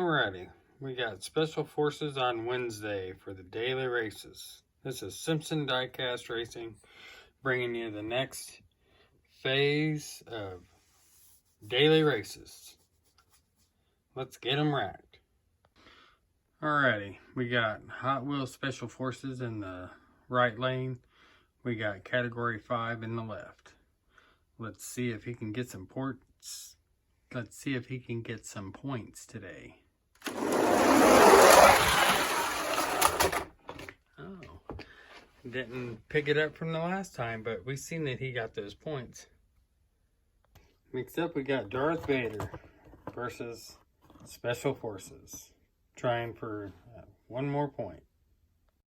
Alrighty, we got Special Forces on Wednesday for the daily races. This is Simpson Diecast Racing, bringing you the next phase of daily races. Let's get them racked. Alrighty, we got Hot Wheels Special Forces in the right lane. We got Category 5 in the left. Let's see if he can get some points. Let's see if he can get some points today. Oh, didn't pick it up from the last time, but we seen that he got those points. Next up, we got Darth Vader versus Special Forces, trying for one more point.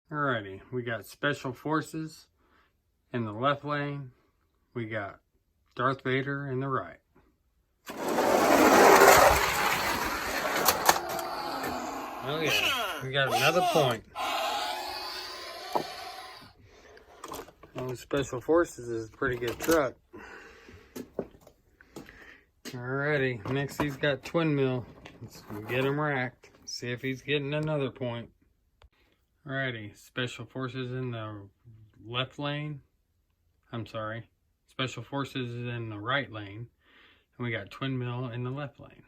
Alrighty, we got Special Forces in the left lane. We got Darth Vader in the right. Oh yeah, we got another point. Oh, Special Forces is a pretty good truck. Alrighty, next he's got Twin Mill. Let's get him racked. See if he's getting another point. Alrighty, Special Forces in the left lane. I'm sorry, Special Forces is in the right lane. And we got Twin Mill in the left lane.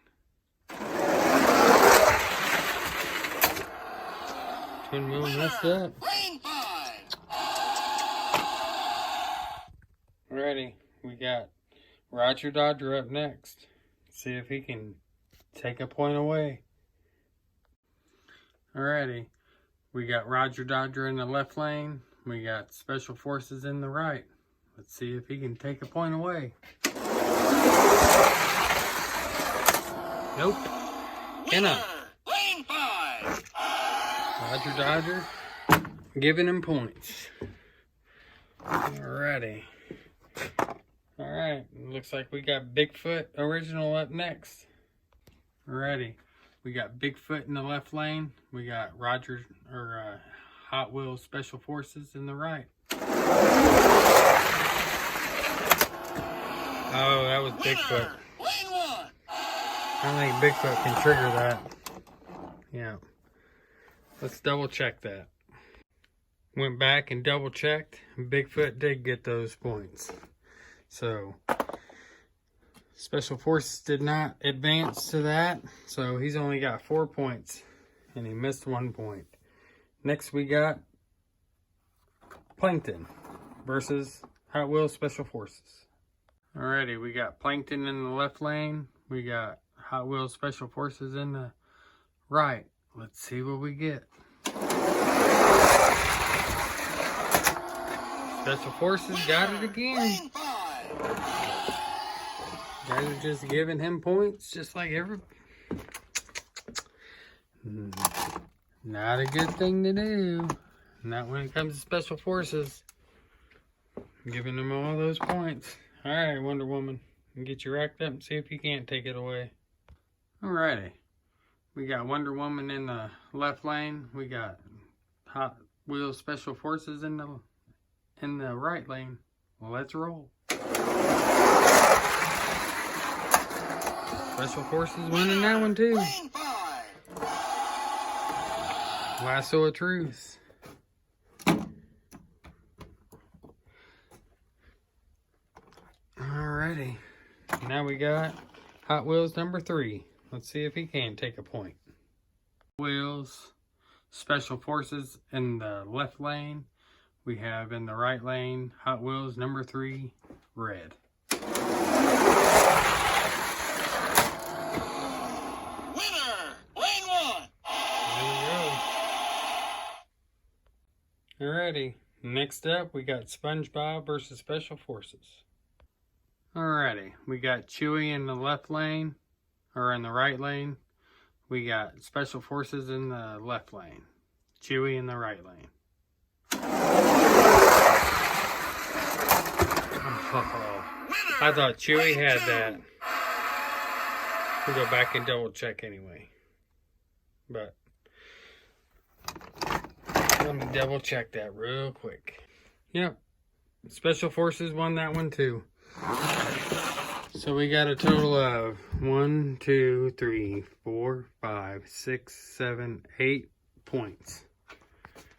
Twin Mill messed up. Alrighty, we got Roger Dodger up next. See if he can take a point away. Alrighty, we got Roger Dodger in the left lane. We got Special Forces in the right. Let's see if he can take a point away. Nope. Cannot. Roger Dodger giving him points. Alrighty. Alright, looks like we got Bigfoot Original up next. Alrighty. We got Bigfoot in the left lane. We got Hot Wheels Special Forces in the right. Oh, that was Bigfoot. I don't think Bigfoot can trigger that. Yeah. Let's double check that. Went back and double checked. Bigfoot did get those points. So, Special Forces did not advance to that. So, he's only got 4 points. And he missed 1 point. Next, we got Plankton versus Hot Wheels Special Forces. Alrighty, we got Plankton in the left lane. We got Hot Wheels Special Forces in the right. Let's see what we get. Special Forces got it again. Guys are just giving him points just like every... Not a good thing to do. Not when it comes to Special Forces. Giving them all those points. Alright, Wonder Woman. Get you racked up and see if you can't take it away. Alrighty. We got Wonder Woman in the left lane. We got Hot Wheels Special Forces in the right lane. Well, let's roll. Special Forces winning that one too. Lasso of Truth. Alrighty. Now we got Hot Wheels number 3. Let's see if he can take a point. Wheels Special Forces in the left lane. We have in the right lane Hot Wheels number 3, red. Winner! Lane 1! There we go. Alrighty. Next up, we got SpongeBob versus Special Forces. Alrighty. We got Chewie in the left lane. Or in the right lane. We got Special Forces in the left lane. Chewie in the right lane. Oh, I thought Chewie had that. We'll go back and double check anyway. But let me double check that real quick. Yep. Special Forces won that one too. So we got a total of 1, 2, 3, 4, 5, 6, 7, 8 points.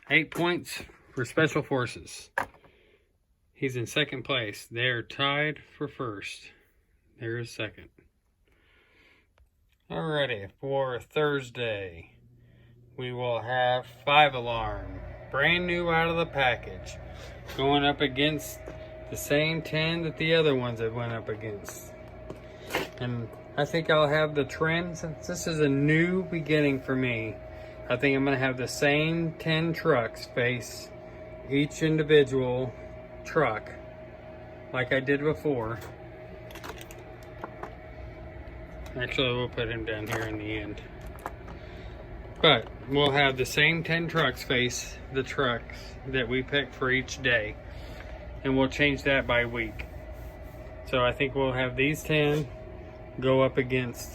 8 points for Special Forces. He's in second place. They're tied for first. There is second. Alrighty, for Thursday, we will have 5 Alarm. Brand new out of the package. Going up against the same 10 that the other ones have went up against. And I think I'll have the trend, since this is a new beginning for me, I think I'm going to have the same 10 trucks face each individual truck like I did before. Actually, we'll put him down here in the end. But we'll have the same 10 trucks face the trucks that we picked for each day. And we'll change that by week. So I think we'll have these 10 go up against,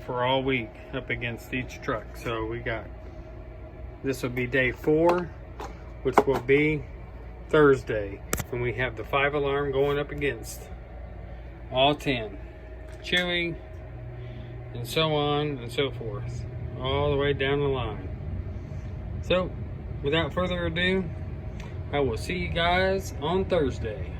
for all week, up against each truck. So we got, this will be day 4, which will be Thursday. And we have the 5 Alarm going up against all 10. Chewy, and so on and so forth. All the way down the line. So, without further ado, I will see you guys on Thursday.